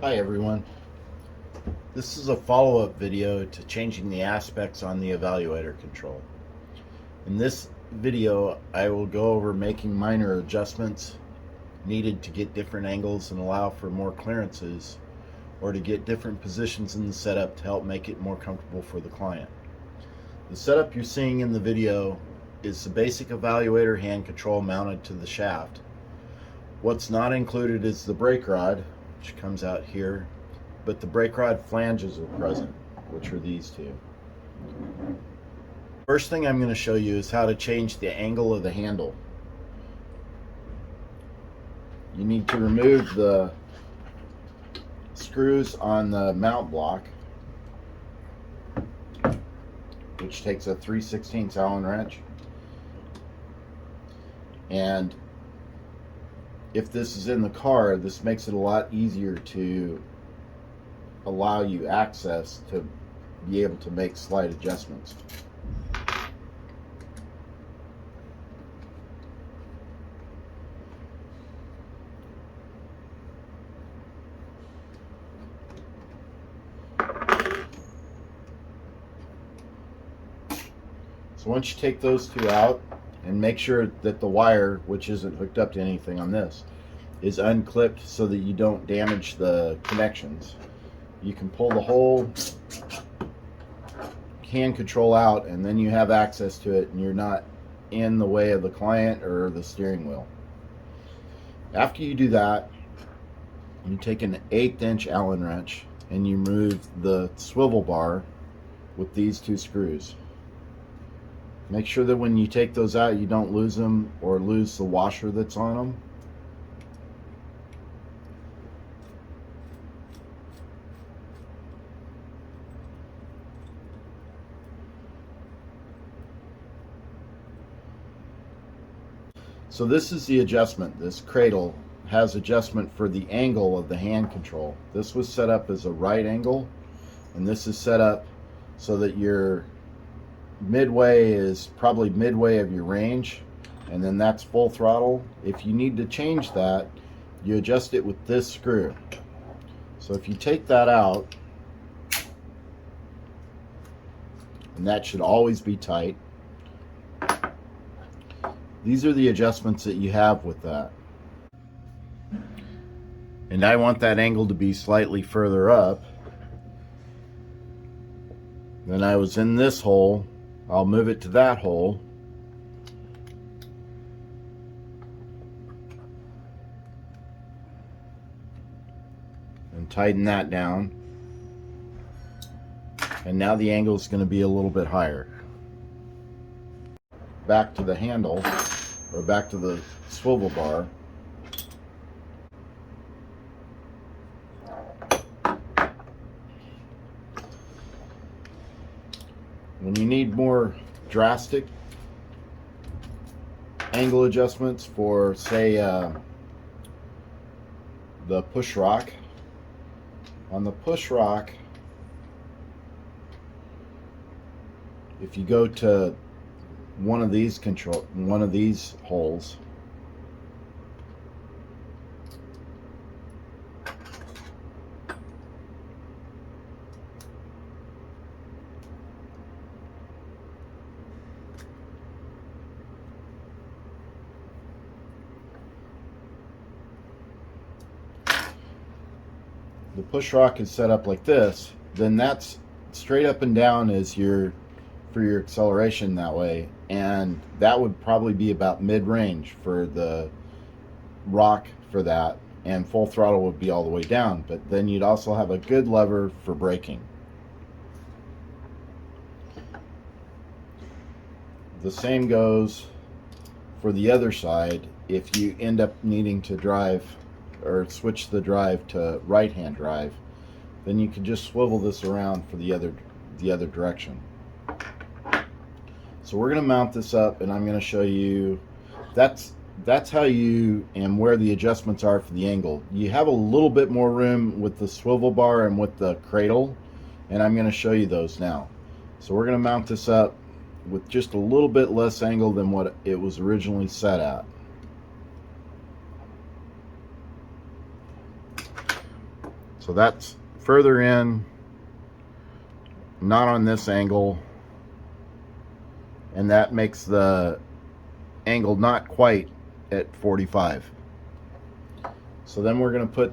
Hi everyone. This is a follow-up video to changing the aspects on the Evaluator control. In this video I will go over making minor adjustments needed to get different angles and allow for more clearances, or to get different positions in the setup to help make it more comfortable for the client. The setup you're seeing in the video is the basic Evaluator hand control mounted to the shaft. What's not included is the brake rod, which comes out here, but the brake rod flanges are present, which are these two. First thing I'm going to show you is how to change the angle of the handle. You need to remove the screws on the mount block, which takes a 3/16 Allen wrench, and if this is in the car, this makes it a lot easier to allow you access to be able to make slight adjustments. So once you take those two out, and make sure that the wire, which isn't hooked up to anything on this, is unclipped so that you don't damage the connections, you can pull the whole hand control out, and then you have access to it and you're not in the way of the client or the steering wheel. After you do that, you take an 1/8 inch Allen wrench and you remove the swivel bar with these two screws. Make sure that when you take those out, you don't lose them or lose the washer that's on them. So this is the adjustment. This cradle has adjustment for the angle of the hand control. This was set up as a right angle, and this is set up so that your midway is probably midway of your range, and then that's full throttle. If you need to change that, you adjust it with this screw. So if you take that out, and that should always be tight, these are the adjustments that you have with that. And I want that angle to be slightly further up. Then I was in this hole, I'll move it to that hole. And tighten that down. And now the angle is going to be a little bit higher. Back to the handle, or back to the swivel bar. When you need more drastic angle adjustments for, say, the push rock, on the push rock, if you go to one of these holes, the push rock is set up like this, then that's straight up and down is for your acceleration that way, and that would probably be about mid-range for the rock for that, and full throttle would be all the way down. But then you'd also have a good lever for braking. The same goes for the other side. If you end up needing to drive or switch the drive to right-hand drive, then you can just swivel this around for the other direction. So we're going to mount this up, and I'm going to show you that's how you and where the adjustments are for the angle. You have a little bit more room with the swivel bar and with the cradle, and I'm going to show you those now. So we're going to mount this up with just a little bit less angle than what it was originally set at. So that's further in, not on this angle, and that makes the angle not quite at 45. So then we're going to put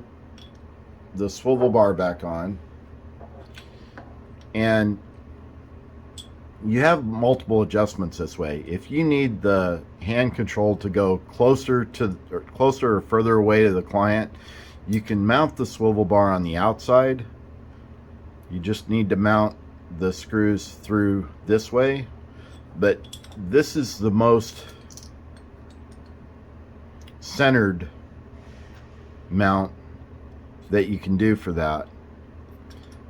the swivel bar back on, and you have multiple adjustments this way. If you need the hand control to go closer or further away to the client, you can mount the swivel bar on the outside. You just need to mount the screws through this way, but this is the most centered mount that you can do for that.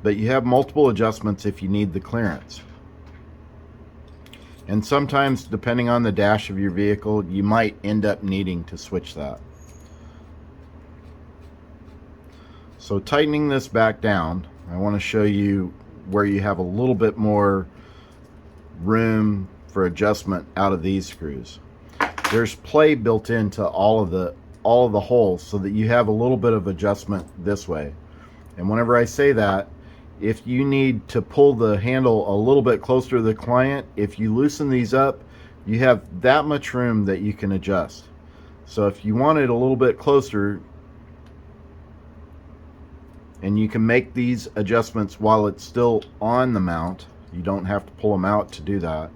But you have multiple adjustments if you need the clearance. And sometimes, depending on the dash of your vehicle, you might end up needing to switch that. So tightening this back down, I want to show you where you have a little bit more room for adjustment out of these screws. There's play built into all of the holes so that you have a little bit of adjustment this way. And whenever I say that, if you need to pull the handle a little bit closer to the client, if you loosen these up, you have that much room that you can adjust. So if you want it a little bit closer, and you can make these adjustments while it's still on the mount, you don't have to pull them out to do that.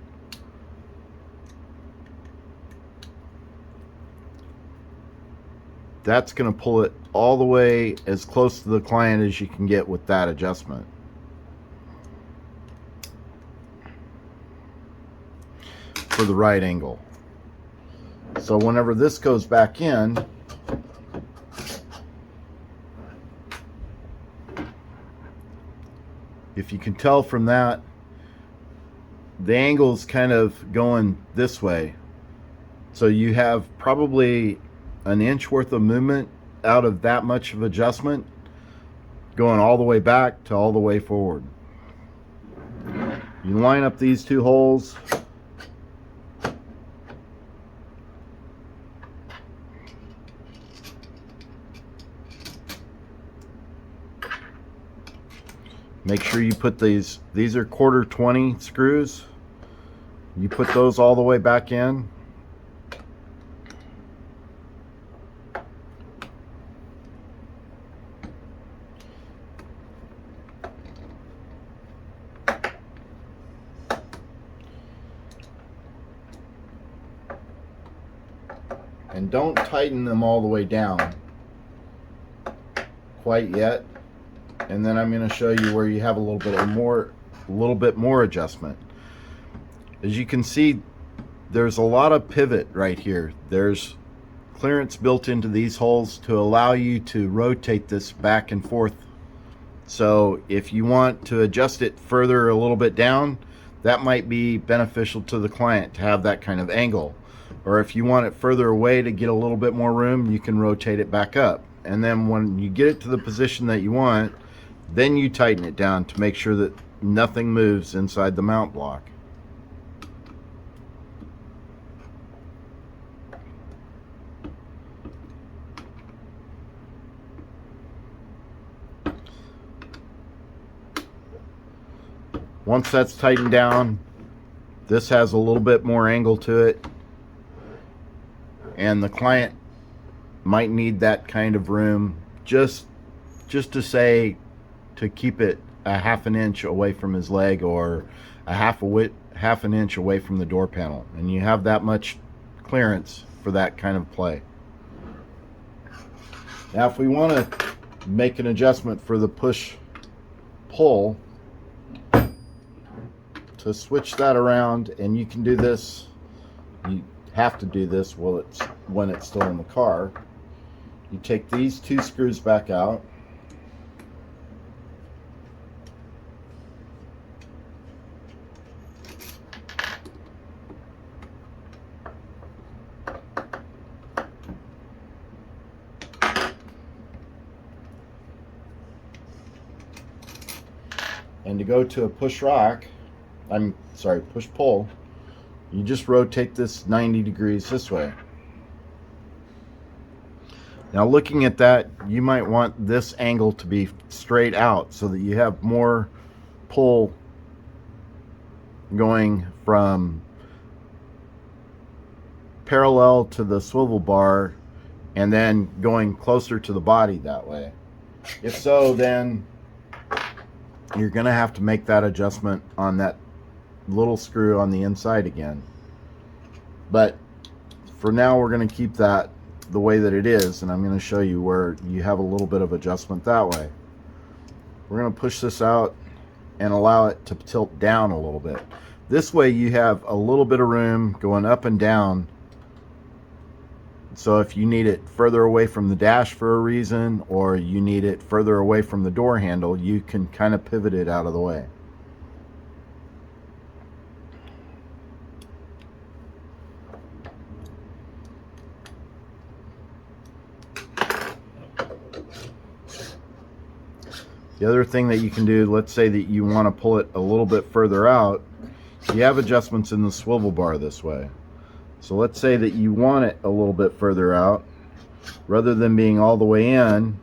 That's going to pull it all the way as close to the client as you can get with that adjustment. For the right angle. So whenever this goes back in, if you can tell from that, the angle's kind of going this way. So you have probably an inch worth of movement out of that much of adjustment, going all the way back to all the way forward. You line up these two holes. Make sure you put these are 1/4 20 screws. You put those all the way back in. And don't tighten them all the way down quite yet. And then I'm going to show you where you have a little bit more adjustment. As you can see, there's a lot of pivot right here. There's clearance built into these holes to allow you to rotate this back and forth. So if you want to adjust it further a little bit down, that might be beneficial to the client to have that kind of angle. Or if you want it further away to get a little bit more room, you can rotate it back up. And then when you get it to the position that you want, then you tighten it down to make sure that nothing moves inside the mount block. Once that's tightened down, this has a little bit more angle to it, and the client might need that kind of room just to say, to keep it a 1/2 inch away from his leg, or a half an inch away from the door panel, and you have that much clearance for that kind of play. Now if we want to make an adjustment for the push pull, to switch that around, and you can do this, you have to do this when it's still in the car. You take these two screws back out, and to go to a push pull, you just rotate this 90 degrees this way. Now looking at that, you might want this angle to be straight out so that you have more pull going from parallel to the swivel bar and then going closer to the body that way. If so, then you're going to have to make that adjustment on that little screw on the inside again. But for now, we're going to keep that the way that it is, and I'm going to show you where you have a little bit of adjustment that way. We're going to push this out and allow it to tilt down a little bit. This way you have a little bit of room going up and down. So if you need it further away from the dash for a reason, or you need it further away from the door handle, you can kind of pivot it out of the way. The other thing that you can do, let's say that you want to pull it a little bit further out, you have adjustments in the swivel bar this way. So let's say that you want it a little bit further out. Rather than being all the way in,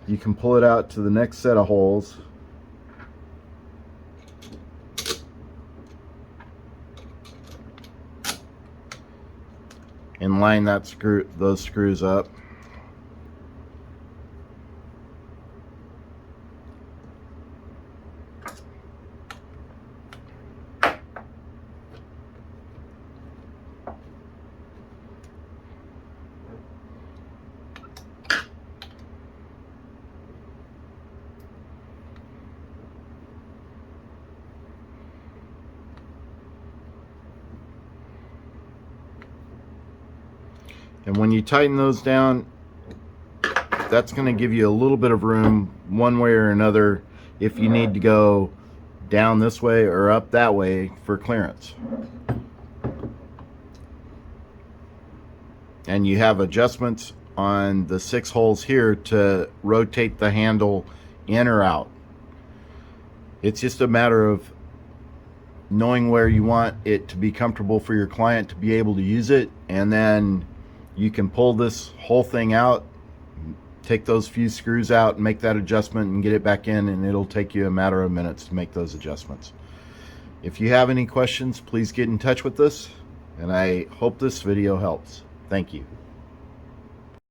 you can pull it out to the next set of holes. And line those screws up. And when you tighten those down, that's going to give you a little bit of room one way or another if you need to go down this way or up that way for clearance. And you have adjustments on the 6 holes here to rotate the handle in or out. It's just a matter of knowing where you want it to be comfortable for your client to be able to use it, and then you can pull this whole thing out, take those few screws out and make that adjustment and get it back in, and it'll take you a matter of minutes to make those adjustments. If you have any questions, please get in touch with us, and I hope this video helps. Thank you.